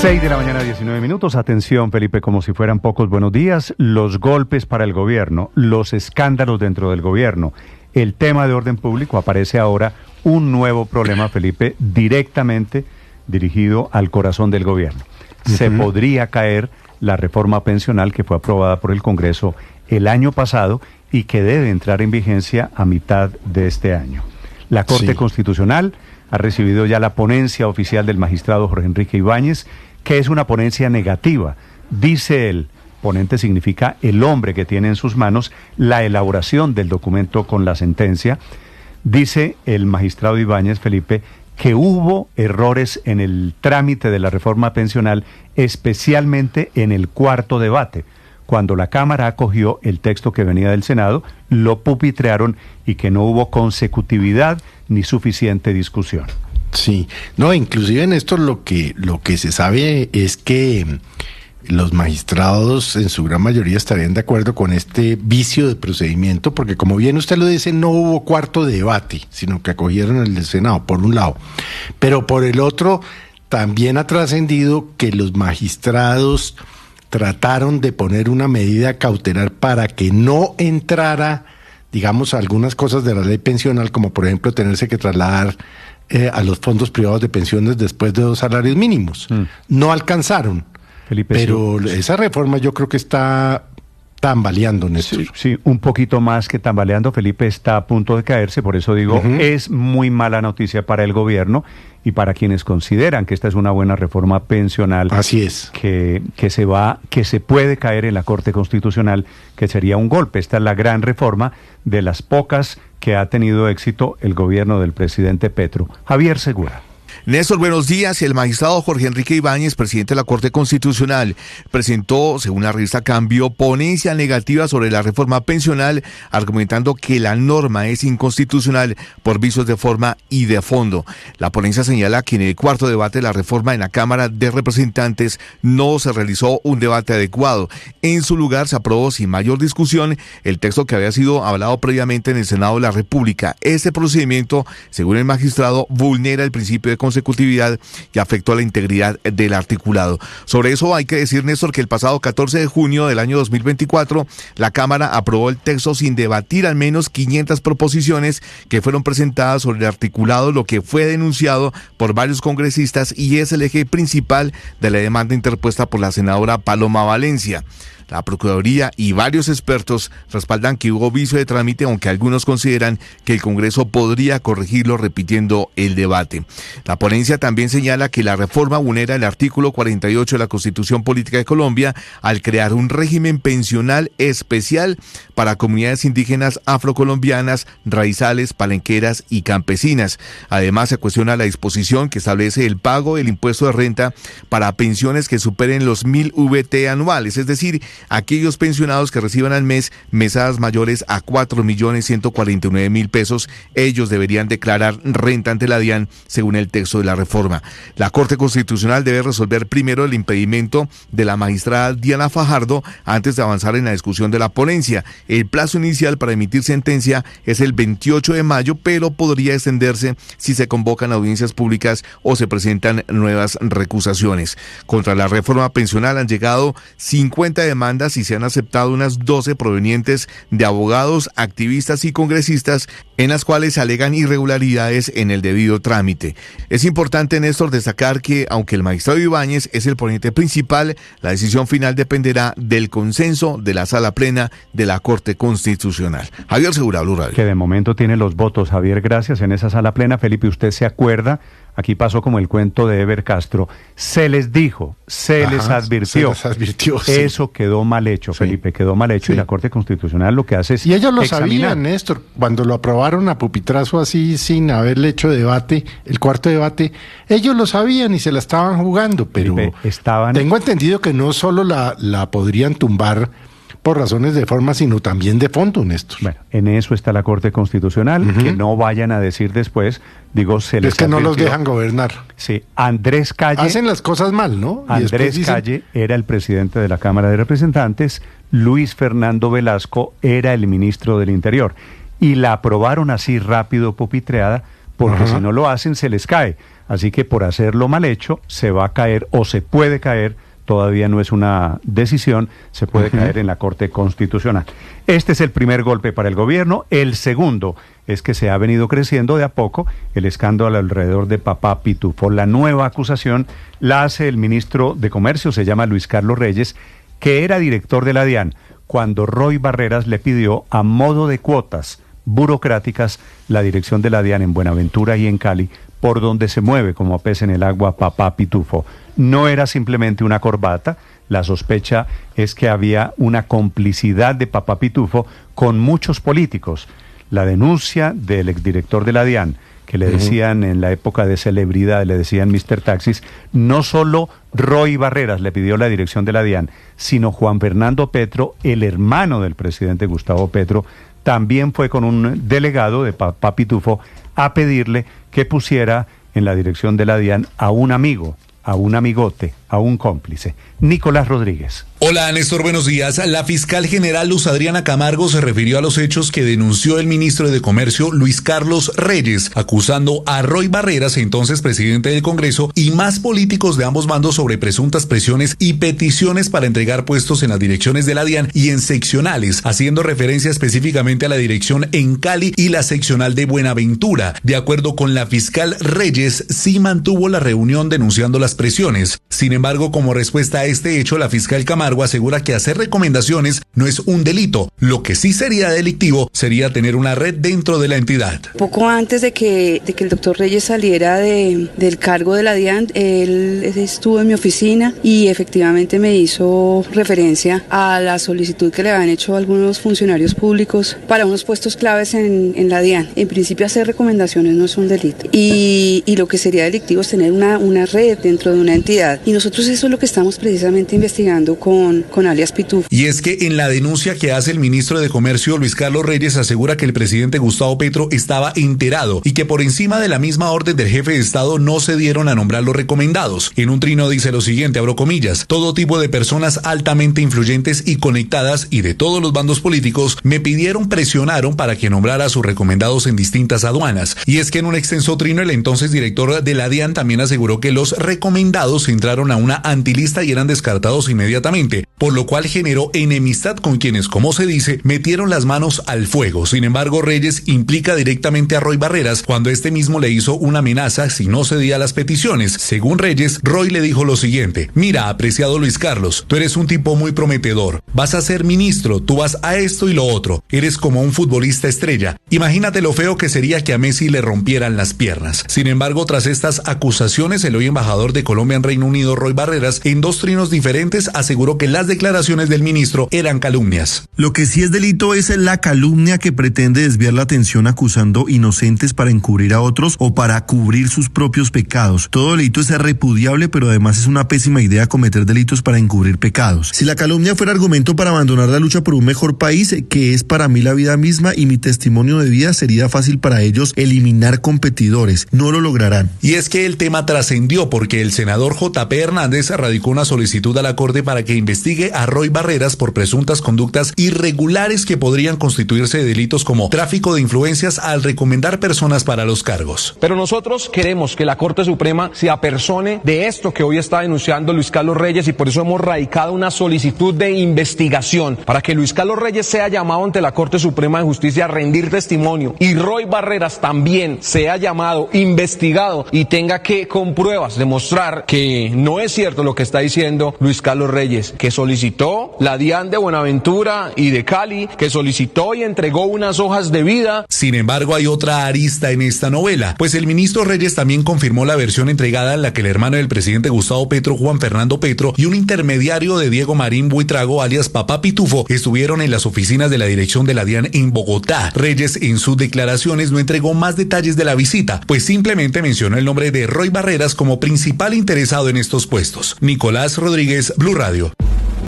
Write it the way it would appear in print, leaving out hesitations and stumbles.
6:19 a.m. Atención, Felipe, como si fueran pocos. Buenos días. Los golpes para el gobierno, los escándalos dentro del gobierno, el tema de orden público. Aparece ahora un nuevo problema, Felipe, directamente dirigido al corazón del gobierno. Se podría caer la reforma pensional que fue aprobada por el Congreso el año pasado y que debe entrar en vigencia a mitad de este año. La Corte Constitucional ha recibido ya la ponencia oficial del magistrado Jorge Enrique Ibáñez, que es una ponencia negativa. Dice él, ponente significa el hombre que tiene en sus manos la elaboración del documento con la sentencia. Dice el magistrado Ibáñez, Felipe, que hubo errores en el trámite de la reforma pensional, especialmente en el cuarto debate. Cuando la Cámara acogió el texto que venía del Senado, lo pupitrearon y que no hubo consecutividad ni suficiente discusión. Sí, no, inclusive en esto lo que se sabe es que los magistrados en su gran mayoría estarían de acuerdo con este vicio de procedimiento, porque como bien usted lo dice, no hubo cuarto debate, sino que acogieron el del Senado, por un lado. Pero por el otro, también ha trascendido que los magistrados trataron de poner una medida cautelar para que no entrara, digamos, algunas cosas de la ley pensional, como por ejemplo tenerse que trasladar a los fondos privados de pensiones después de 2 salarios mínimos. No alcanzaron, Felipe, pero esa reforma yo creo que está tambaleando, Néstor. Sí, un poquito más que tambaleando, Felipe, está a punto de caerse, por eso digo, es muy mala noticia para el gobierno y para quienes consideran que esta es una buena reforma pensional. Así es. Que se puede caer en la Corte Constitucional, que sería un golpe. Esta es la gran reforma de las pocas que ha tenido éxito el gobierno del presidente Petro. Javier Segura. Néstor, buenos días. El magistrado Jorge Enrique Ibáñez, presidente de la Corte Constitucional, presentó, según la revista Cambio, ponencia negativa sobre la reforma pensional, argumentando que la norma es inconstitucional por vicios de forma y de fondo. La ponencia señala que en el cuarto debate de la reforma en la Cámara de Representantes no se realizó un debate adecuado. En su lugar se aprobó sin mayor discusión el texto que había sido hablado previamente en el Senado de la República. Este procedimiento, según el magistrado, vulnera el principio de consecutividad y afectó a la integridad del articulado. Sobre eso hay que decir, Néstor, que el pasado 14 de junio del año 2024, la Cámara aprobó el texto sin debatir al menos 500 proposiciones que fueron presentadas sobre el articulado, lo que fue denunciado por varios congresistas y es el eje principal de la demanda interpuesta por la senadora Paloma Valencia. La Procuraduría y varios expertos respaldan que hubo vicio de trámite, aunque algunos consideran que el Congreso podría corregirlo repitiendo el debate. La ponencia también señala que la reforma vulnera el artículo 48 de la Constitución Política de Colombia al crear un régimen pensional especial para comunidades indígenas afrocolombianas, raizales, palenqueras y campesinas. Además, se cuestiona la disposición que establece el pago del impuesto de renta para pensiones que superen los 1.000 VT anuales, es decir, aquellos pensionados que reciban al mes mesadas mayores a 4.149.000 pesos, ellos deberían declarar renta ante la DIAN según el texto de la reforma. La Corte Constitucional debe resolver primero el impedimento de la magistrada Diana Fajardo antes de avanzar en la discusión de la ponencia. El plazo inicial para emitir sentencia es el 28 de mayo, pero podría extenderse si se convocan audiencias públicas o se presentan nuevas recusaciones. Contra la reforma pensional han llegado 50 demandas y se han aceptado unas 12 provenientes de abogados, activistas y congresistas en las cuales alegan irregularidades en el debido trámite. Es importante, Néstor, destacar que aunque el magistrado Ibáñez es el ponente principal, la decisión final dependerá del consenso de la Sala Plena de la Corte Constitucional. Javier Segura, Blue Radio. Que de momento tiene los votos, Javier, gracias, en esa Sala Plena. Felipe, ¿usted se acuerda? Aquí pasó como el cuento de Eber Castro. Se les dijo, les advirtió. Se les advirtió, sí. Eso quedó mal hecho, Felipe, quedó mal hecho. Sí. Y la Corte Constitucional lo que hace es y ellos lo examinar. Sabían, Néstor, cuando lo aprobaron a pupitrazo así, sin haberle hecho debate, el cuarto debate, ellos lo sabían y se la estaban jugando, pero Felipe, tengo entendido que no solo la podrían tumbar por razones de forma, sino también de fondo, Néstor. Bueno, en eso está la Corte Constitucional, que no vayan a decir después, digo, se les es que advirtió. No los dejan gobernar. Sí, Andrés Calle... Hacen las cosas mal, ¿no? Andrés Calle era el presidente de la Cámara de Representantes, Luis Fernando Velasco era el ministro del Interior, y la aprobaron así rápido, pupitreada, porque si no lo hacen se les cae. Así que por hacerlo mal hecho, se va a caer o se puede caer, todavía no es una decisión, se puede caer en la Corte Constitucional. Este es el primer golpe para el gobierno. El segundo es que se ha venido creciendo de a poco el escándalo alrededor de Papá Pitufo. La nueva acusación la hace el ministro de Comercio, se llama Luis Carlos Reyes, que era director de la DIAN, cuando Roy Barreras le pidió a modo de cuotas burocráticas la dirección de la DIAN en Buenaventura y en Cali, por donde se mueve como pez en el agua Papá Pitufo. No era simplemente una corbata, la sospecha es que había una complicidad de Papá Pitufo con muchos políticos. La denuncia del exdirector de la DIAN, que le decían en la época de celebridad, le decían Mr. Taxis, no solo Roy Barreras le pidió la dirección de la DIAN, sino Juan Fernando Petro, el hermano del presidente Gustavo Petro, también fue con un delegado de Papá Pitufo a pedirle que pusiera en la dirección de la DIAN a un amigo, a un amigote, a un cómplice. Nicolás Rodríguez. Hola, Néstor, buenos días. La fiscal general Luz Adriana Camargo se refirió a los hechos que denunció el ministro de Comercio Luis Carlos Reyes, acusando a Roy Barreras, entonces presidente del Congreso, y más políticos de ambos bandos sobre presuntas presiones y peticiones para entregar puestos en las direcciones de la DIAN y en seccionales, haciendo referencia específicamente a la dirección en Cali y la seccional de Buenaventura. De acuerdo con la fiscal Reyes, sí mantuvo la reunión denunciando las presiones. Sin embargo, como respuesta a este hecho, la fiscal Camargo asegura que hacer recomendaciones no es un delito. Lo que sí sería delictivo sería tener una red dentro de la entidad. Poco antes de que el doctor Reyes saliera del cargo de la DIAN, él estuvo en mi oficina y efectivamente me hizo referencia a la solicitud que le habían hecho algunos funcionarios públicos para unos puestos claves en la DIAN. En principio, hacer recomendaciones no es un delito. Y lo que sería delictivo es tener una red dentro de una entidad. Y nosotros eso es lo que estamos precisamente investigando con alias Pitufo. Y es que en la denuncia que hace el ministro de Comercio Luis Carlos Reyes asegura que el presidente Gustavo Petro estaba enterado y que por encima de la misma orden del jefe de Estado no se dieron a nombrar los recomendados. En un trino dice lo siguiente, abro comillas, todo tipo de personas altamente influyentes y conectadas y de todos los bandos políticos me presionaron para que nombrara a sus recomendados en distintas aduanas. Y es que en un extenso trino el entonces director de la DIAN también aseguró que los recomendados entraron a una antilista y eran descartados inmediatamente, por lo cual generó enemistad con quienes, como se dice, metieron las manos al fuego. Sin embargo, Reyes implica directamente a Roy Barreras cuando este mismo le hizo una amenaza si no cedía a las peticiones. Según Reyes, Roy le dijo lo siguiente, mira, apreciado Luis Carlos, tú eres un tipo muy prometedor, vas a ser ministro, tú vas a esto y lo otro, eres como un futbolista estrella, imagínate lo feo que sería que a Messi le rompieran las piernas. Sin embargo, tras estas acusaciones, el hoy embajador de Colombia en Reino Unido, Roy Barreras, en dos trinos diferentes aseguró que las declaraciones del ministro eran calumnias. Lo que sí es delito es la calumnia que pretende desviar la atención acusando inocentes para encubrir a otros o para cubrir sus propios pecados. Todo delito es repudiable, pero además es una pésima idea cometer delitos para encubrir pecados. Si la calumnia fuera argumento para abandonar la lucha por un mejor país, que es para mí la vida misma y mi testimonio de vida, sería fácil para ellos eliminar competidores. No lo lograrán. Y es que el tema trascendió porque el senador J.P. Hernández radicó una solicitud a la Corte para que investigue a Roy Barreras por presuntas conductas irregulares que podrían constituirse de delitos como tráfico de influencias al recomendar personas para los cargos. Pero nosotros queremos que la Corte Suprema se apersone de esto que hoy está denunciando Luis Carlos Reyes y por eso hemos radicado una solicitud de investigación para que Luis Carlos Reyes sea llamado ante la Corte Suprema de Justicia a rendir testimonio y Roy Barreras también sea llamado, investigado y tenga que con pruebas demostrar que no es cierto lo que está diciendo Luis Carlos Reyes, que solicitó la DIAN de Buenaventura y de Cali, que solicitó y entregó unas hojas de vida. Sin embargo, hay otra arista en esta novela, pues el ministro Reyes también confirmó la versión entregada en la que el hermano del presidente Gustavo Petro, Juan Fernando Petro, y un intermediario de Diego Marín Buitrago, alias Papá Pitufo, estuvieron en las oficinas de la dirección de la DIAN en Bogotá. Reyes en sus declaraciones no entregó más detalles de la visita, pues simplemente mencionó el nombre de Roy Barreras como principal interesado en estos puestos. Nicolás Rodríguez, Blue Radio.